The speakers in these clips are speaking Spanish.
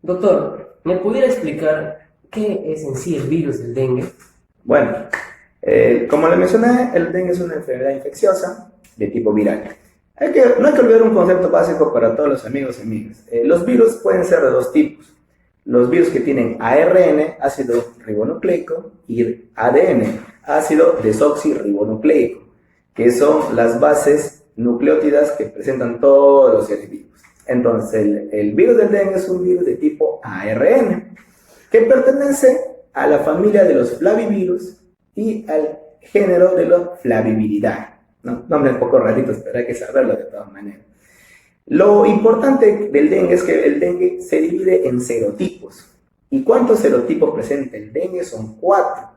Doctor, ¿me pudiera explicar qué es en sí el virus del dengue? Bueno, como le mencioné, el dengue es una enfermedad infecciosa de tipo viral. No hay que olvidar un concepto básico para todos los amigos y amigas. Los virus pueden ser de dos tipos. Los virus que tienen ARN, ácido ribonucleico, y ADN, ácido desoxirribonucleico, que son las bases nucleótidas que presentan todos los seres vivos. Entonces, el virus del dengue es un virus de tipo ARN, que pertenece a la familia de los flavivirus y al género de los Flaviviridae, ¿no? Nombres un poco raritos, pero hay que saberlo de todas maneras. Lo importante del dengue es que el dengue se divide en serotipos. ¿Y cuántos serotipos presenta el dengue? Son 4,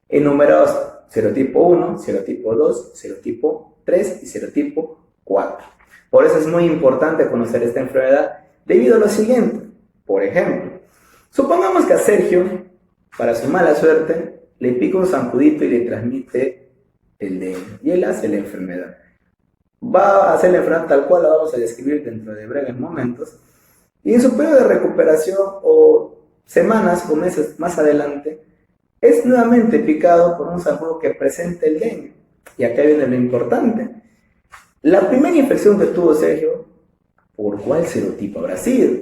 enumerados: serotipo 1, serotipo 2, serotipo 3 y serotipo 4. Por eso es muy importante conocer esta enfermedad debido a lo siguiente. Por ejemplo, supongamos que a Sergio, para su mala suerte, le pica un zancudito y le transmite el dengue. Y él hace la enfermedad. Va a hacer la enfermedad tal cual la vamos a describir dentro de breves momentos. Y en su periodo de recuperación o semanas o meses más adelante, es nuevamente picado por un zancudo que presenta el dengue. Y acá viene lo importante. La primera infección que tuvo Sergio, ¿por cuál serotipo habrá sido?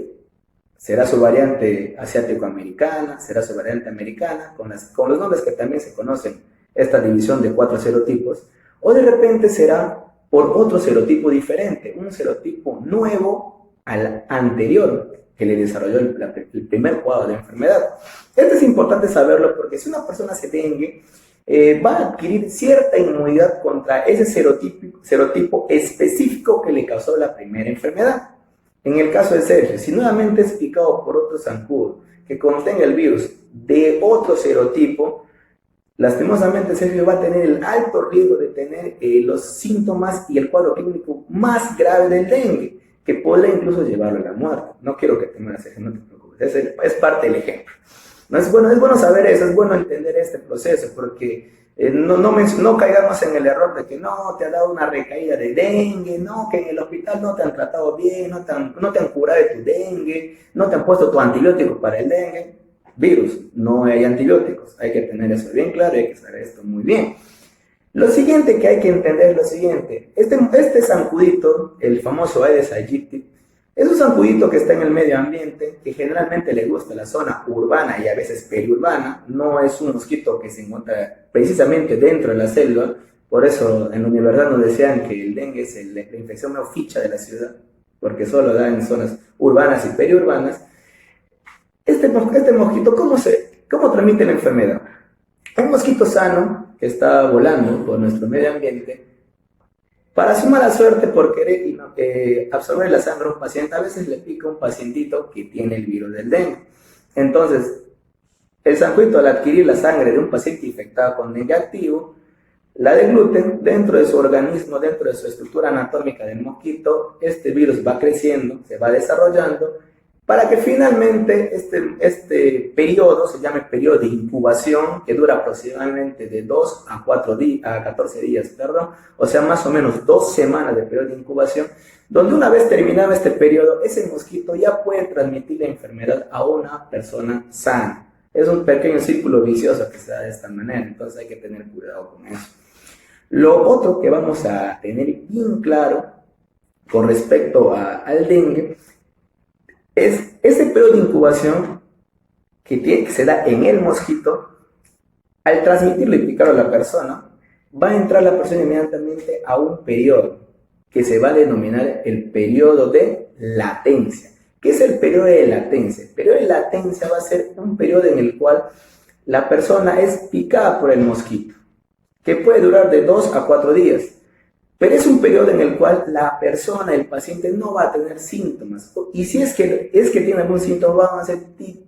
¿Será su variante asiático-americana? ¿Será su variante americana? Con los nombres que también se conocen, esta división de 4 serotipos. ¿O de repente será por otro serotipo diferente, un serotipo nuevo al anterior que le desarrolló el primer cuadro de enfermedad? Esto es importante saberlo porque si una persona se dengue, va a adquirir cierta inmunidad contra ese serotipo específico que le causó la primera enfermedad. En el caso de Sergio, si nuevamente es picado por otro zancudo que contenga el virus de otro serotipo, lastimosamente Sergio va a tener el alto riesgo de tener los síntomas y el cuadro clínico más grave del dengue, que podría incluso llevarlo a la muerte. No quiero que te mueras, Sergio, no te preocupes, es parte del ejemplo. No es bueno saber eso, es bueno entender este proceso, porque no caigamos en el error de que no, te ha dado una recaída de dengue, no, que en el hospital no te han tratado bien, no te han curado de tu dengue, no te han puesto tu antibiótico para el dengue. Virus, no hay antibióticos, hay que tener eso bien claro y hay que saber esto muy bien. Lo siguiente que hay que entender es lo siguiente: este zancudito, el famoso Aedes aegypti, es un zancudito que está en el medio ambiente, que generalmente le gusta la zona urbana y a veces periurbana. No es un mosquito que se encuentra precisamente dentro de la selva. Por eso en la universidad nos decían que el dengue es la infección neoficha de la ciudad, porque solo da en zonas urbanas y periurbanas. Este mosquito, ¿cómo transmite la enfermedad? Un mosquito sano que está volando por nuestro medio ambiente, para su mala suerte, por querer absorber la sangre a un paciente, a veces le pica un pacientito que tiene el virus del dengue. Entonces, el zancudo, al adquirir la sangre de un paciente infectado con dengue activo, la degluten dentro de su organismo, dentro de su estructura anatómica del mosquito. Este virus va creciendo, se va desarrollando, para que finalmente este periodo se llame periodo de incubación, que dura aproximadamente de 2 a 14 días, perdón, o sea, más o menos 2 semanas de periodo de incubación, donde una vez terminado este periodo, ese mosquito ya puede transmitir la enfermedad a una persona sana. Es un pequeño círculo vicioso que se da de esta manera, entonces hay que tener cuidado con eso. Lo otro que vamos a tener bien claro con respecto al dengue es ese periodo de incubación que se da en el mosquito. Al transmitirlo y picarlo a la persona, va a entrar la persona inmediatamente a un periodo que se va a denominar el periodo de latencia. ¿Qué es el periodo de latencia? El periodo de latencia va a ser un periodo en el cual la persona es picada por el mosquito, que puede durar de 2 a 4 días. Pero es un periodo en el cual la persona, el paciente, no va a tener síntomas. Y si es que tiene algún síntoma, van a ser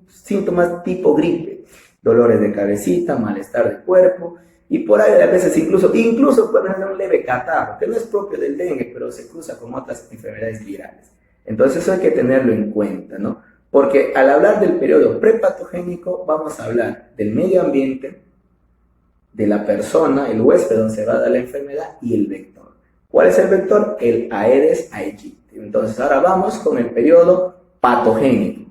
síntomas tipo gripe: dolores de cabecita, malestar de cuerpo, y por ahí a veces incluso puede tener un leve catarro, que no es propio del dengue, pero se cruza con otras enfermedades virales. Entonces eso hay que tenerlo en cuenta, ¿no? Porque al hablar del periodo prepatogénico, vamos a hablar del medio ambiente, de la persona, el huésped donde se va a dar la enfermedad, y el vector. ¿Cuál es el vector? El Aedes aegypti. Entonces ahora vamos con el periodo patogénico.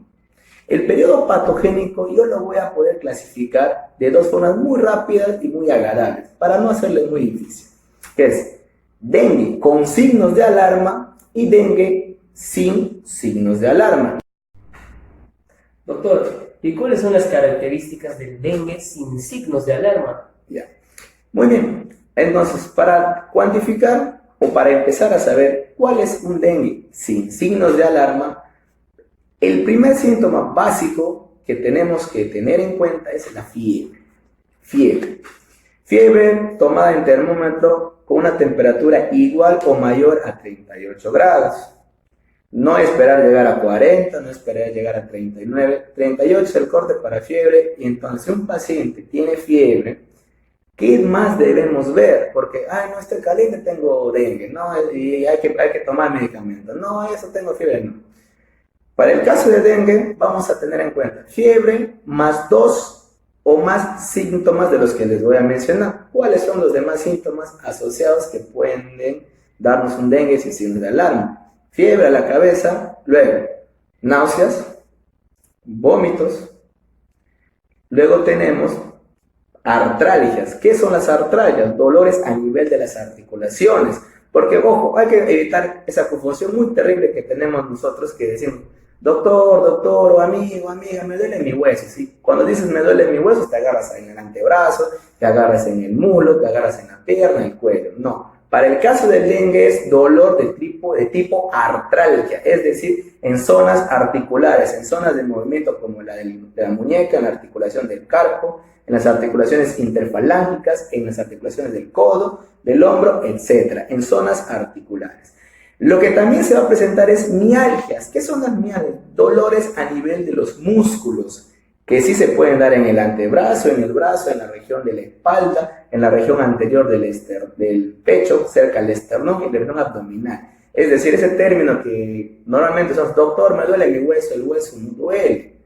El periodo patogénico yo lo voy a poder clasificar de dos formas muy rápidas y muy agradables, para no hacerle muy difícil, que es dengue con signos de alarma y dengue sin signos de alarma. Doctor, ¿y cuáles son las características del dengue sin signos de alarma? Ya. Muy bien, entonces para cuantificar o para empezar a saber cuál es un dengue sin signos de alarma, el primer síntoma básico que tenemos que tener en cuenta es la fiebre. Fiebre tomada en termómetro con una temperatura igual o mayor a 38 grados. No esperar llegar a 40, no esperar llegar a 39, 38 es el corte para fiebre. Y entonces si un paciente tiene fiebre, ¿qué más debemos ver? Porque, no estoy caliente, tengo dengue, no, y hay que tomar medicamentos. No, eso tengo fiebre, no. Para el caso de dengue, vamos a tener en cuenta fiebre más 2 o más síntomas de los que les voy a mencionar. ¿Cuáles son los demás síntomas asociados que pueden darnos un dengue sin signos de alarma? Fiebre a la cabeza, luego náuseas, vómitos, luego tenemos artralgias. ¿Qué son las artralgias? Dolores a nivel de las articulaciones. Porque, ojo, hay que evitar esa confusión muy terrible que tenemos nosotros que decimos, doctor, o amigo, amiga, me duele mi hueso. ¿Sí? Cuando dices me duele mi hueso, te agarras en el antebrazo, te agarras en el muslo, te agarras en la pierna, en el cuello. No. Para el caso del dengue es dolor de tipo artralgia, es decir, en zonas articulares, en zonas de movimiento como la de la muñeca, en la articulación del carpo, en las articulaciones interfalángicas, en las articulaciones del codo, del hombro, etc., en zonas articulares. Lo que también se va a presentar es mialgias. ¿Qué son las mialgias? Dolores a nivel de los músculos, que sí se pueden dar en el antebrazo, en el brazo, en la región de la espalda, en la región anterior del pecho, cerca del esternón y la región abdominal. Es decir, ese término que normalmente son, doctor, me duele mi hueso, el hueso no duele,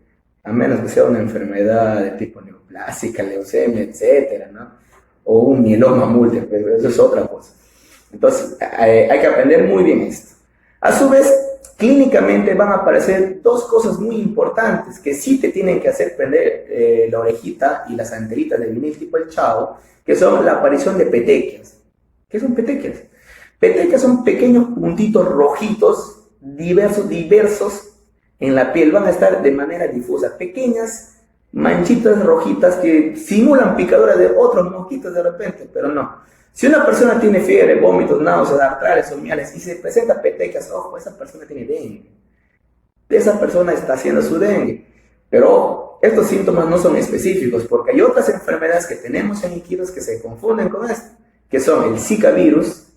a menos que sea una enfermedad de tipo neoplásica, leucemia, etcétera, ¿no? O un mieloma múltiple, pero eso es otra cosa. Entonces, hay que aprender muy bien esto. A su vez, clínicamente van a aparecer dos cosas muy importantes que sí te tienen que hacer prender la orejita y las antenitas de vinil tipo el Chavo, que son la aparición de petequias. ¿Qué son petequias? Petequias son pequeños puntitos rojitos, diversos en la piel, van a estar de manera difusa, pequeñas manchitas rojitas que simulan picaduras de otros mosquitos de repente, pero no. Si una persona tiene fiebre, vómitos, náuseas, artrales o miales y se presenta petequias, ojo, esa persona tiene dengue. Esa persona está haciendo su dengue. Pero ojo, estos síntomas no son específicos porque hay otras enfermedades que tenemos en Iquitos que se confunden con esto, que son el Zika virus,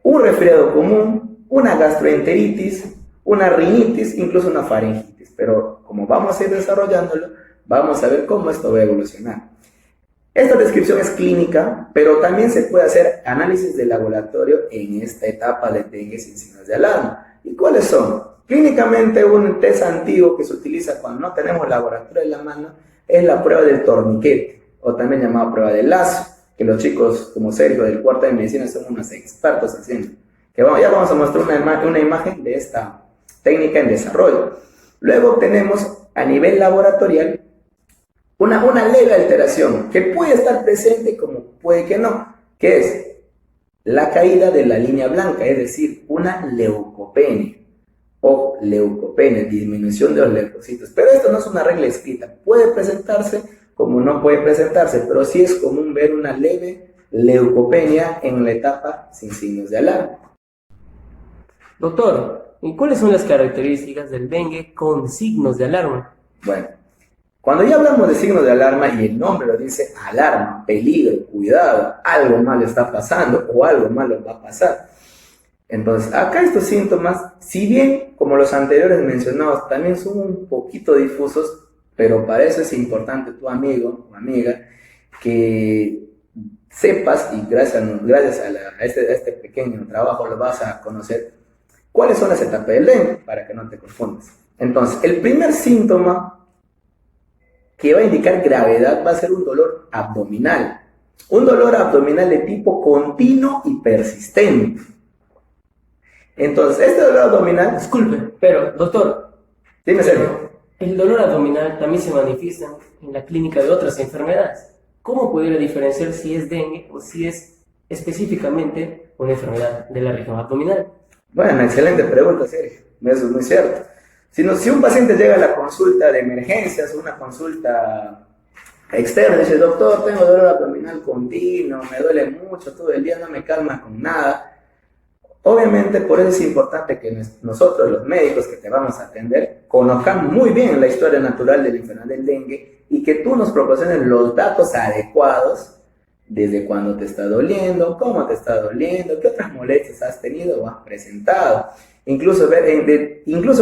un resfriado común, una gastroenteritis, una rinitis, incluso una faringitis. Pero como vamos a ir desarrollándolo, vamos a ver cómo esto va a evolucionar. Esta descripción es clínica, pero también se puede hacer análisis de laboratorio en esta etapa de dengue sin signos de alarma. ¿Y cuáles son? Clínicamente, un test antiguo que se utiliza cuando no tenemos laboratorio en la mano es la prueba del torniquete, o también llamada prueba del lazo, que los chicos como Sergio del cuarto de medicina son unos expertos haciendo. Ya vamos a mostrar una imagen de esta técnica en desarrollo. Luego tenemos a nivel laboratorial una leve alteración que puede estar presente como puede que no, que es la caída de la línea blanca, es decir, una leucopenia o leucopenia, disminución de los leucocitos. Pero esto no es una regla escrita, puede presentarse como no puede presentarse, pero sí es común ver una leve leucopenia en la etapa sin signos de alarma. Doctor, ¿y cuáles son las características del dengue con signos de alarma? Bueno, cuando ya hablamos de signos de alarma y el nombre lo dice alarma, peligro, cuidado, algo malo está pasando o algo malo va a pasar. Entonces, acá estos síntomas, si bien como los anteriores mencionados también son un poquito difusos, pero para eso es importante tu amigo o amiga que sepas, y gracias a este pequeño trabajo lo vas a conocer, cuáles son las etapas del dengue, para que no te confundas. Entonces, el primer síntoma que va a indicar gravedad va a ser un dolor abdominal. Un dolor abdominal de tipo continuo y persistente. Entonces, este dolor abdominal... Disculpe, pero, doctor... Dime, Sergio. El dolor abdominal también se manifiesta en la clínica de otras enfermedades. ¿Cómo pudiera diferenciar si es dengue o si es específicamente una enfermedad de la región abdominal? Bueno, excelente pregunta, Sergio. Eso es muy cierto. Si un paciente llega a la consulta de emergencias, una consulta externa, dice, doctor, tengo dolor abdominal continuo, me duele mucho todo el día, no me calma con nada. Obviamente, por eso es importante que nosotros, los médicos que te vamos a atender, conozcamos muy bien la historia natural de la enfermedad del dengue y que tú nos proporciones los datos adecuados desde cuándo te está doliendo, cómo te está doliendo, qué otras molestias has tenido o has presentado. Incluso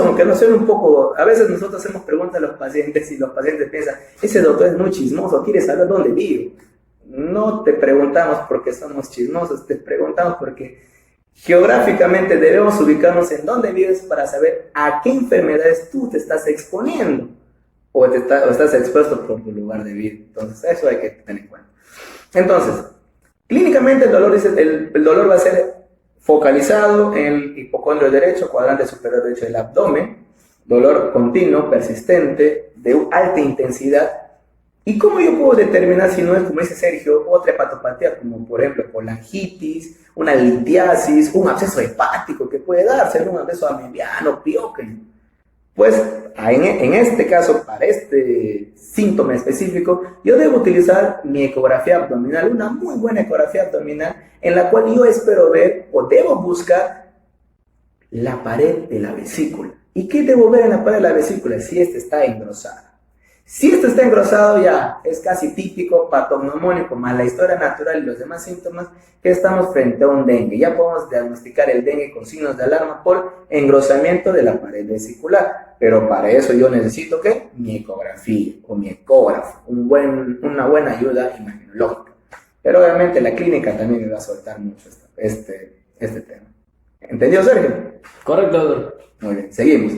aunque no sea un poco, a veces nosotros hacemos preguntas a los pacientes y los pacientes piensan, ese doctor es muy chismoso, quiere saber dónde vivo. No te preguntamos porque somos chismosos, te preguntamos porque geográficamente debemos ubicarnos en dónde vives para saber a qué enfermedades tú te estás exponiendo o estás expuesto por tu lugar de vida. Entonces, eso hay que tener en cuenta. Entonces, clínicamente el dolor va a ser focalizado en el hipocondrio derecho, cuadrante superior derecho del abdomen, dolor continuo, persistente, de alta intensidad. ¿Y cómo yo puedo determinar si no es, como dice Sergio, otra hepatopatía, como por ejemplo colangitis, una litiasis, un absceso hepático que puede darse, un absceso ameliano, Piocken? Pues en este caso, para este síntoma específico, yo debo utilizar mi ecografía abdominal, una muy buena ecografía abdominal, en la cual yo espero ver o debo buscar la pared de la vesícula. ¿Y qué debo ver en la pared de la vesícula? Si esta está engrosada. Si esto está engrosado, ya es casi típico, patognomónico, más la historia natural y los demás síntomas, que estamos frente a un dengue. Ya podemos diagnosticar el dengue con signos de alarma por engrosamiento de la pared vesicular. Pero para eso yo necesito, ¿qué? Mi ecografía o mi ecógrafo, una buena ayuda imagenológica. Pero obviamente la clínica también me va a soltar mucho este tema. ¿Entendió, Sergio? Correcto, doctor. Muy bien, seguimos.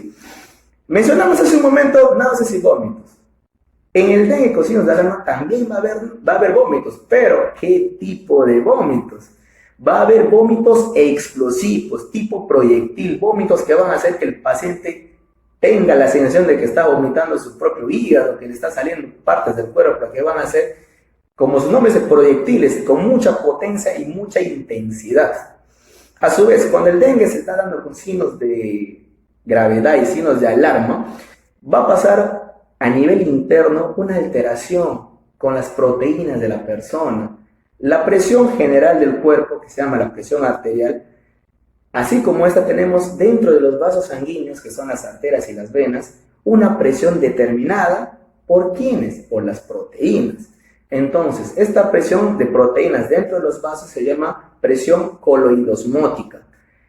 Mencionamos hace un momento náuseas y vómitos. En el dengue con signos de alarma también va a haber vómitos, pero ¿qué tipo de vómitos? Va a haber vómitos explosivos, tipo proyectil, vómitos que van a hacer que el paciente tenga la sensación de que está vomitando su propio hígado, que le está saliendo partes del cuerpo, que van a ser, como su nombre dice, proyectiles, con mucha potencia y mucha intensidad. A su vez, cuando el dengue se está dando con signos de gravedad y signos de alarma, va a pasar a nivel interno una alteración con las proteínas de la persona. La presión general del cuerpo, que se llama la presión arterial, así como esta tenemos dentro de los vasos sanguíneos, que son las arterias y las venas, una presión determinada por ¿quiénes? Por las proteínas. Entonces, esta presión de proteínas dentro de los vasos se llama presión coloidosmótica.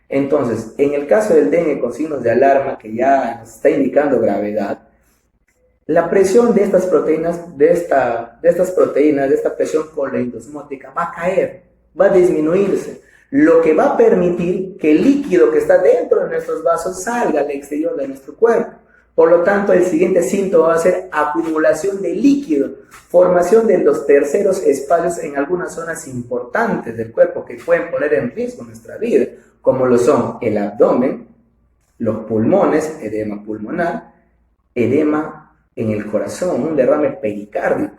Entonces, en el caso del dengue con signos de alarma, que ya nos está indicando gravedad, la presión de estas proteínas, de esta presión coloidosmótica va a caer, va a disminuirse, lo que va a permitir que el líquido que está dentro de nuestros vasos salga al exterior de nuestro cuerpo. Por lo tanto, el siguiente síntoma va a ser acumulación de líquido, formación de los terceros espacios en algunas zonas importantes del cuerpo que pueden poner en riesgo nuestra vida, como lo son el abdomen, los pulmones, edema pulmonar, edema en el corazón, un derrame pericárdico,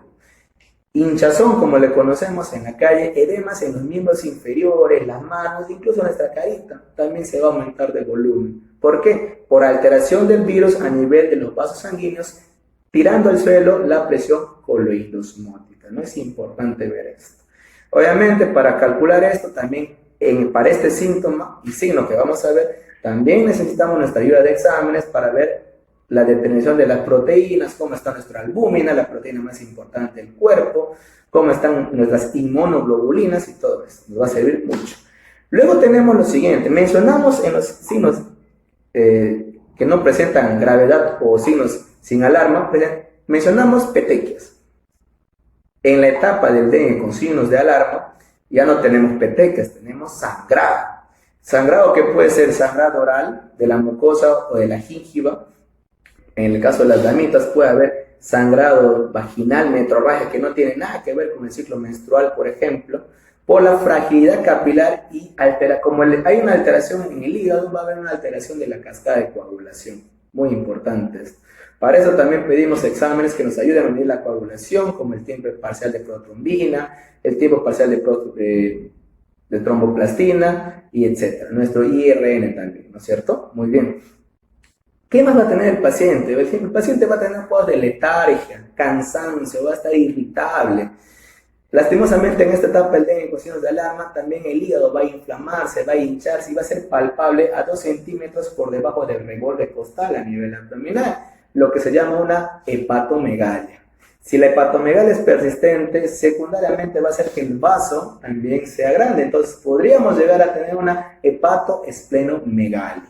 hinchazón como le conocemos en la calle, edemas en los miembros inferiores, las manos, incluso nuestra carita, también se va a aumentar de volumen. ¿Por qué? Por alteración del virus a nivel de los vasos sanguíneos, tirando al suelo la presión coloidosmótica. ¿No es importante ver esto? Obviamente, para calcular esto, también para este síntoma y signo que vamos a ver, también necesitamos nuestra ayuda de exámenes para ver la determinación de las proteínas, cómo está nuestra albúmina, la proteína más importante del cuerpo, cómo están nuestras inmunoglobulinas y todo eso. Nos va a servir mucho. Luego tenemos lo siguiente. Mencionamos en los signos que no presentan gravedad o signos sin alarma, mencionamos petequias. En la etapa del dengue con signos de alarma, ya no tenemos petequias, tenemos sangrado. Sangrado que puede ser sangrado oral, de la mucosa o de la gingiva. En el caso de las damitas puede haber sangrado vaginal, metrorragia, que no tiene nada que ver con el ciclo menstrual, por ejemplo, por la fragilidad capilar y hay una alteración en el hígado, va a haber una alteración de la cascada de coagulación. muy importantes. Para eso también pedimos exámenes que nos ayuden a medir la coagulación, como el tiempo parcial de protrombina, el tiempo parcial de tromboplastina, y etcétera. Nuestro IRN también, ¿no es cierto? Muy bien. ¿Qué más va a tener el paciente? El paciente va a tener cuadros de letargia, cansancio, va a estar irritable. Lastimosamente en esta etapa del dengue con signos de alarma, también el hígado va a inflamarse, va a hincharse y va a ser palpable a 2 centímetros por debajo del reborde costal a nivel abdominal, lo que se llama una hepatomegalia. Si la hepatomegalia es persistente, secundariamente va a hacer que el vaso también sea grande, entonces podríamos llegar a tener una hepatoesplenomegalia.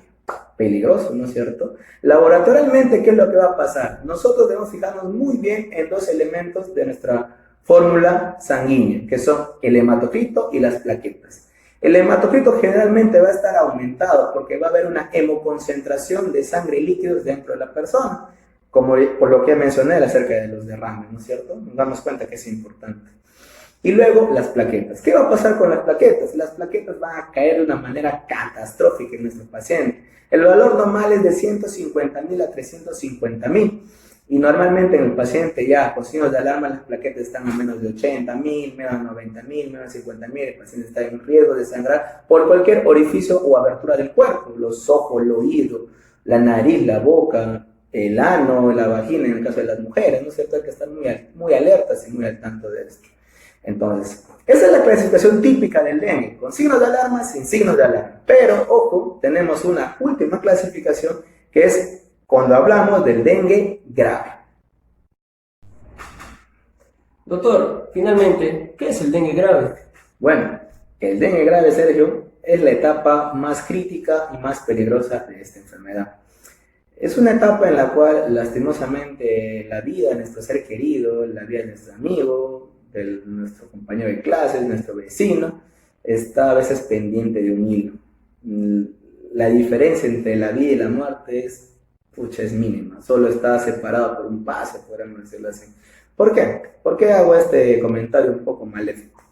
Peligroso, ¿no es cierto? Laboratorialmente, ¿qué es lo que va a pasar? Nosotros debemos fijarnos muy bien en 2 elementos de nuestra fórmula sanguínea, que son el hematocrito y las plaquetas. El hematocrito generalmente va a estar aumentado porque va a haber una hemoconcentración de sangre y líquidos dentro de la persona, como por lo que mencioné acerca de los derrames, ¿no es cierto? Nos damos cuenta que es importante. Y luego las plaquetas. ¿Qué va a pasar con las plaquetas? Las plaquetas van a caer de una manera catastrófica en nuestro paciente. El valor normal es de 150.000 a 350.000. Y normalmente en el paciente ya con signos de alarma las plaquetas están a menos de 80.000, menos de 90.000, menos de 50.000. El paciente está en riesgo de sangrar por cualquier orificio o abertura del cuerpo. Los ojos, el oído, la nariz, la boca, el ano, la vagina en el caso de las mujeres, ¿no es cierto? Hay que estar muy alertas y muy al tanto de esto. Entonces, esa es la clasificación típica del dengue, con signos de alarma, sin signos de alarma. Pero, ojo, tenemos una última clasificación que es cuando hablamos del dengue grave. Doctor, finalmente, ¿qué es el dengue grave? Bueno, el dengue grave, Sergio, es la etapa más crítica y más peligrosa de esta enfermedad. Es una etapa en la cual, lastimosamente, la vida de nuestro ser querido, la vida de nuestro amigo, de nuestro compañero de clases, nuestro vecino, está a veces pendiente de un hilo. La diferencia entre la vida y la muerte es mínima, solo está separado por un paso, podríamos decirlo así. ¿Por qué? ¿Por qué hago este comentario un poco maléfico?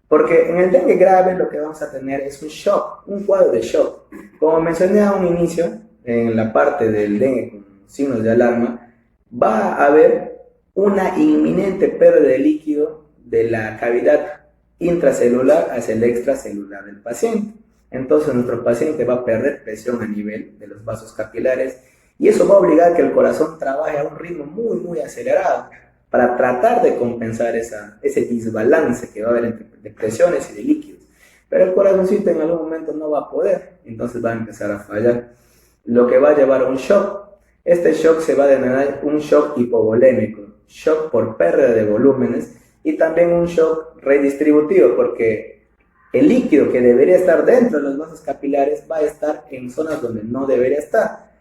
Porque en el dengue grave lo que vamos a tener es un shock, un cuadro de shock. Como mencioné a un inicio, en la parte del dengue con signos de alarma, va a haber una inminente pérdida de líquido de la cavidad intracelular hacia el extracelular del paciente. Entonces nuestro paciente va a perder presión a nivel de los vasos capilares y eso va a obligar a que el corazón trabaje a un ritmo muy acelerado para tratar de compensar ese desbalance que va a haber entre presiones y de líquidos. Pero el corazoncito en algún momento no va a poder, entonces va a empezar a fallar, lo que va a llevar a un shock. Este shock se va a denominar un shock hipovolémico, shock por pérdida de volúmenes y también un shock redistributivo porque el líquido que debería estar dentro de los vasos capilares va a estar en zonas donde no debería estar,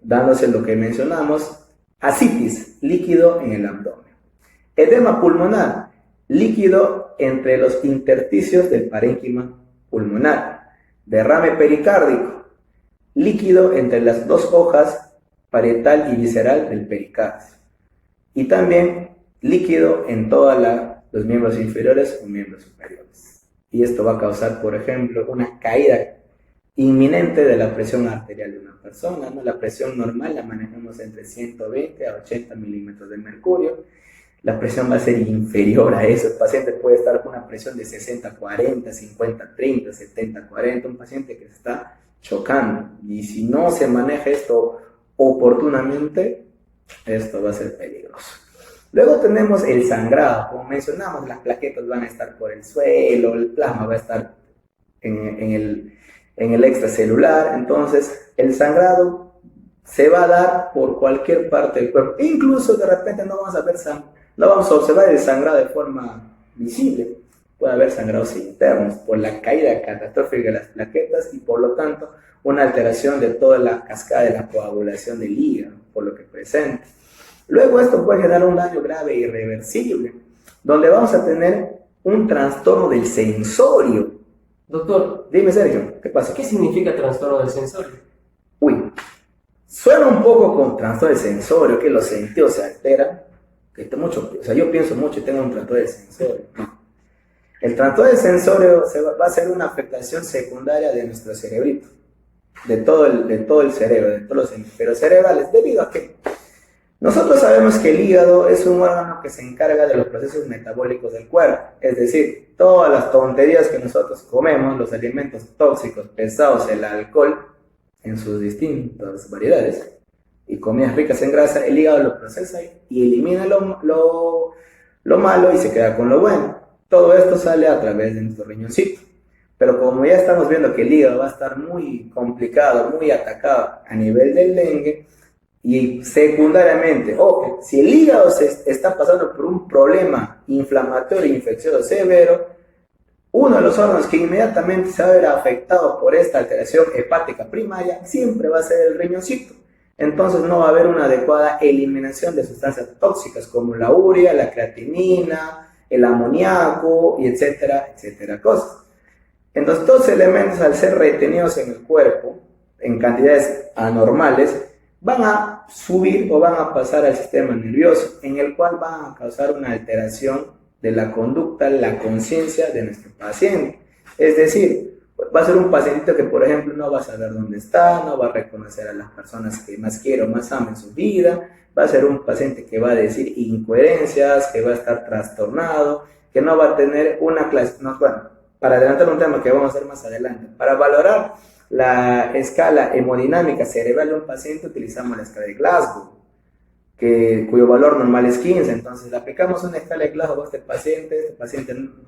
dándose lo que mencionamos, ascitis, líquido en el abdomen. Edema pulmonar, líquido entre los intersticios del parénquima pulmonar. Derrame pericárdico, líquido entre las 2 hojas parietal y visceral del pericardio. Y también líquido en todos los miembros inferiores o miembros superiores. Y esto va a causar, por ejemplo, una caída inminente de la presión arterial de una persona, ¿no? La presión normal la manejamos entre 120 a 80 milímetros de mercurio. La presión va a ser inferior a eso. El paciente puede estar con una presión de 60-40, 50-30, 70-40. Un paciente que se está chocando. Y si no se maneja esto oportunamente, esto va a ser peligroso. Luego tenemos el sangrado. Como mencionamos, las plaquetas van a estar por el suelo, el plasma va a estar en el extracelular. Entonces, el sangrado se va a dar por cualquier parte del cuerpo. Incluso de repente no vamos a observar el sangrado de forma visible. Puede haber sangrados internos por la caída catastrófica de las plaquetas y por lo tanto una alteración de toda la cascada de la coagulación del hígado, por lo que presenta. Luego esto puede generar un daño grave e irreversible, donde vamos a tener un trastorno del sensorio. Doctor, dime Sergio, ¿qué pasa? ¿Qué significa trastorno del sensorio? Suena un poco con trastorno del sensorio, que los sentidos se alteran, yo pienso mucho y tengo un trastorno del sensorio. El trastorno del sensorio va a ser una afectación secundaria de nuestro cerebrito. de todo el cerebro, de todos los hemisferios cerebrales, debido a que nosotros sabemos que el hígado es un órgano que se encarga de los procesos metabólicos del cuerpo, es decir, todas las tonterías que nosotros comemos, los alimentos tóxicos, pesados, el alcohol, en sus distintas variedades, y comidas ricas en grasa, el hígado lo procesa y elimina lo malo y se queda con lo bueno. Todo esto sale a través de nuestro riñoncito. Pero como ya estamos viendo que el hígado va a estar muy complicado, muy atacado a nivel del dengue, y secundariamente, ojo, si el hígado se está pasando por un problema inflamatorio e infeccioso severo, uno de los órganos que inmediatamente se va a ver afectado por esta alteración hepática primaria siempre va a ser el riñoncito. Entonces no va a haber una adecuada eliminación de sustancias tóxicas como la urea, la creatinina, el amoníaco, y etcétera, etcétera, cosas. Entonces, estos elementos, al ser retenidos en el cuerpo en cantidades anormales, van a subir o van a pasar al sistema nervioso, en el cual van a causar una alteración de la conducta, la conciencia de nuestro paciente. Es decir, va a ser un pacientito que, por ejemplo, no va a saber dónde está, no va a reconocer a las personas que más quiere o más ama en su vida, va a ser un paciente que va a decir incoherencias, que va a estar trastornado, que no va a tener una clase, no, bueno, para adelantar un tema que vamos a hacer más adelante, para valorar la escala hemodinámica cerebral de un paciente utilizamos la escala de Glasgow, cuyo valor normal es 15, entonces le aplicamos una escala de Glasgow a este paciente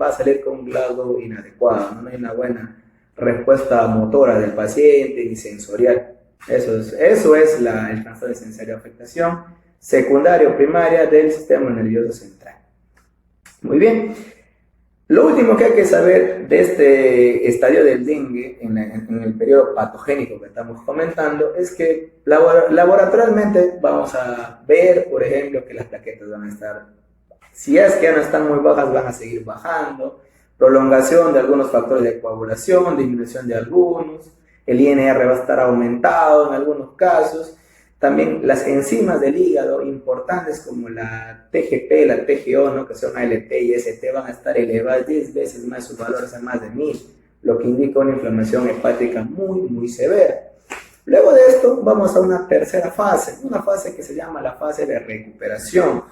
va a salir con un Glasgow inadecuado, no hay una buena respuesta motora del paciente ni sensorial. Eso es el trastorno sensorio, afectación secundaria o primaria del sistema nervioso central. Muy bien. Lo último que hay que saber de este estadio del dengue en el periodo patogénico que estamos comentando es que laboratorialmente vamos a ver, por ejemplo, que las plaquetas van a estar, si es que ya no están muy bajas, van a seguir bajando, prolongación de algunos factores de coagulación, disminución de algunos, el INR va a estar aumentado en algunos casos. También las enzimas del hígado importantes como la TGP, la TGO, ¿no? Que son ALT y ST, van a estar elevadas 10 veces más, sus valores a más de 1000, lo que indica una inflamación hepática muy, muy severa. Luego de esto vamos a una tercera fase, una fase que se llama la fase de recuperación,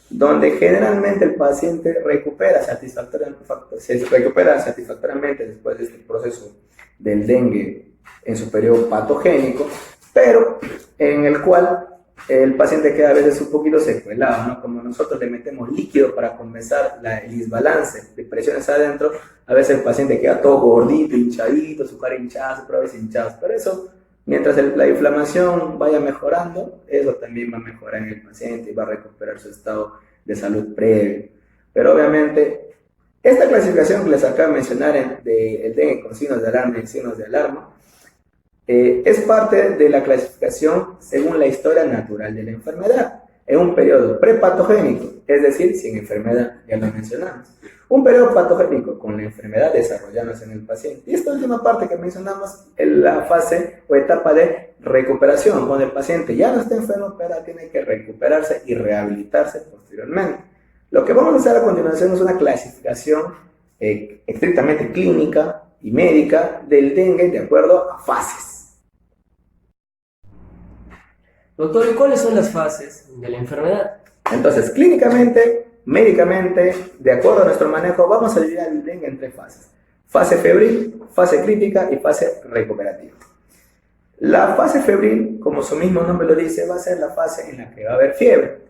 donde generalmente el paciente recupera satisfactoriamente después de este proceso del dengue en su periodo patogénico, pero en el cual el paciente queda a veces un poquito secuelado, ¿no? Como nosotros le metemos líquido para compensar el desbalance de presiones adentro, a veces el paciente queda todo gordito, hinchadito, su cara hinchada, su pruebas hinchadas, pero eso, mientras la inflamación vaya mejorando, eso también va a mejorar en el paciente y va a recuperar su estado de salud previo. Pero obviamente, esta clasificación que les acabo de mencionar del dengue con signos de alarma y signos de alarma, es parte de la clasificación según la historia natural de la enfermedad, en un periodo prepatogénico, es decir, sin enfermedad, ya lo mencionamos, un periodo patogénico con la enfermedad desarrollándose en el paciente, y esta última parte que mencionamos es la fase o etapa de recuperación, donde el paciente ya no está enfermo, pero tiene que recuperarse y rehabilitarse posteriormente. Lo que vamos a hacer a continuación es una clasificación estrictamente clínica y médica del dengue de acuerdo a fases. Doctor, ¿y cuáles son las fases de la enfermedad? Entonces, clínicamente, médicamente, de acuerdo a nuestro manejo, vamos a dividir el dengue en 3 fases. Fase febril, fase crítica y fase recuperativa. La fase febril, como su mismo nombre lo dice, va a ser la fase en la que va a haber fiebre.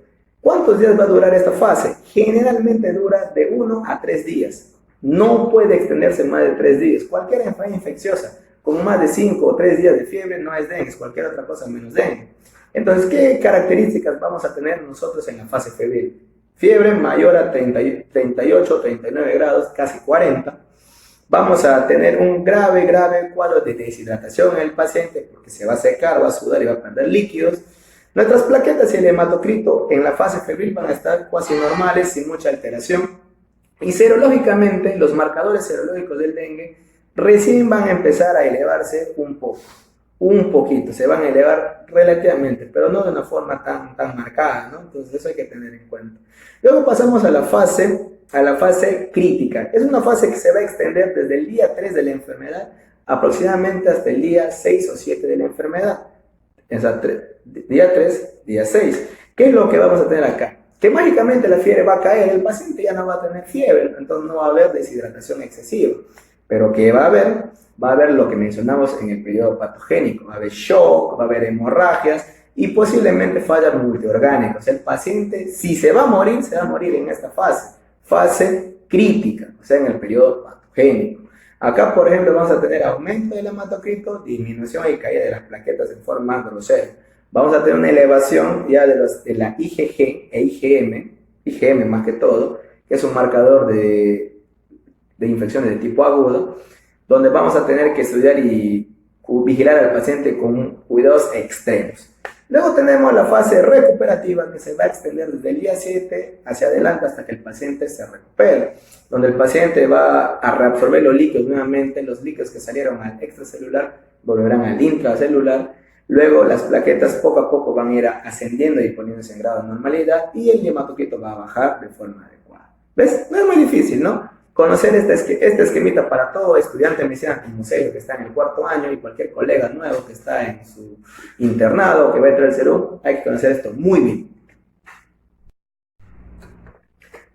¿Cuántos días va a durar esta fase? Generalmente dura de 1 a 3 días. No puede extenderse más de 3 días. Cualquier enfermedad infecciosa con más de 5 o 3 días de fiebre no es dengue, es cualquier otra cosa menos dengue. Entonces, ¿qué características vamos a tener nosotros en la fase febril? Fiebre mayor a 38, 39 grados, casi 40. Vamos a tener un grave cuadro de deshidratación en el paciente porque se va a secar, va a sudar y va a perder líquidos. Nuestras plaquetas y el hematocrito en la fase febril van a estar cuasi normales, sin mucha alteración. Y serológicamente, los marcadores serológicos del dengue recién van a empezar a elevarse un poquito, se van a elevar relativamente, pero no de una forma tan marcada, ¿no? Entonces eso hay que tener en cuenta. Luego pasamos a la fase crítica. Es una fase que se va a extender desde el día 3 de la enfermedad aproximadamente hasta el día 6 o 7 de la enfermedad. Día 3, día 6. ¿Qué es lo que vamos a tener acá? Que mágicamente la fiebre va a caer, el paciente ya no va a tener fiebre, entonces no va a haber deshidratación excesiva. Pero ¿qué va a haber? Va a haber lo que mencionamos en el periodo patogénico, va a haber shock, va a haber hemorragias y posiblemente fallas multiorgánicas. El paciente, si se va a morir en esta fase crítica, o sea, en el periodo patogénico. Acá, por ejemplo, vamos a tener aumento del hematocrito, disminución y caída de las plaquetas en forma grosera. Vamos a tener una elevación ya de la IgG e IgM más que todo, que es un marcador de infecciones de tipo agudo, donde vamos a tener que estudiar y vigilar al paciente con cuidados extremos. Luego tenemos la fase recuperativa, que se va a extender desde el día 7 hacia adelante hasta que el paciente se recupere, donde el paciente va a reabsorber los líquidos nuevamente, los líquidos que salieron al extracelular volverán al intracelular. Luego las plaquetas poco a poco van a ir ascendiendo y poniéndose en grado de normalidad y el hematocrito va a bajar de forma adecuada. ¿Ves? No es muy difícil, ¿no? Conocer este esquemita para todo estudiante de medicina como Celio que está en el 4º año y cualquier colega nuevo que está en su internado o que va a entrar al CERU, hay que conocer esto muy bien.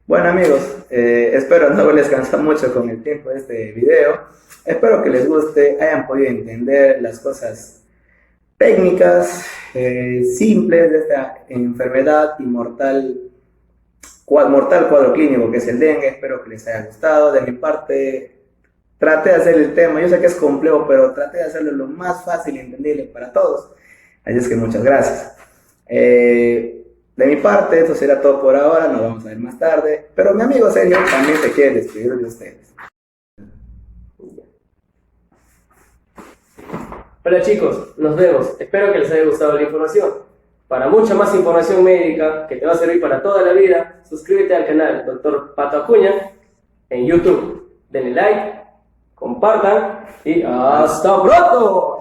Bueno amigos, espero no haberles cansado mucho con el tiempo de este video. Espero que les guste, hayan podido entender las cosas técnicas simples de esta enfermedad y mortal cuadro clínico que es el dengue. Espero que les haya gustado. De mi parte, traté de hacer el tema, yo sé que es complejo, pero traté de hacerlo lo más fácil y entendible para todos. Así es que muchas gracias. De mi parte, esto será todo por ahora, nos vamos a ver más tarde, pero mi amigo Sergio también se quiere despedir de ustedes. Hola chicos, nos vemos. Espero que les haya gustado la información. Para mucha más información médica que te va a servir para toda la vida, suscríbete al canal Dr. Pato Acuña en YouTube. Denle like, compartan y ¡hasta pronto!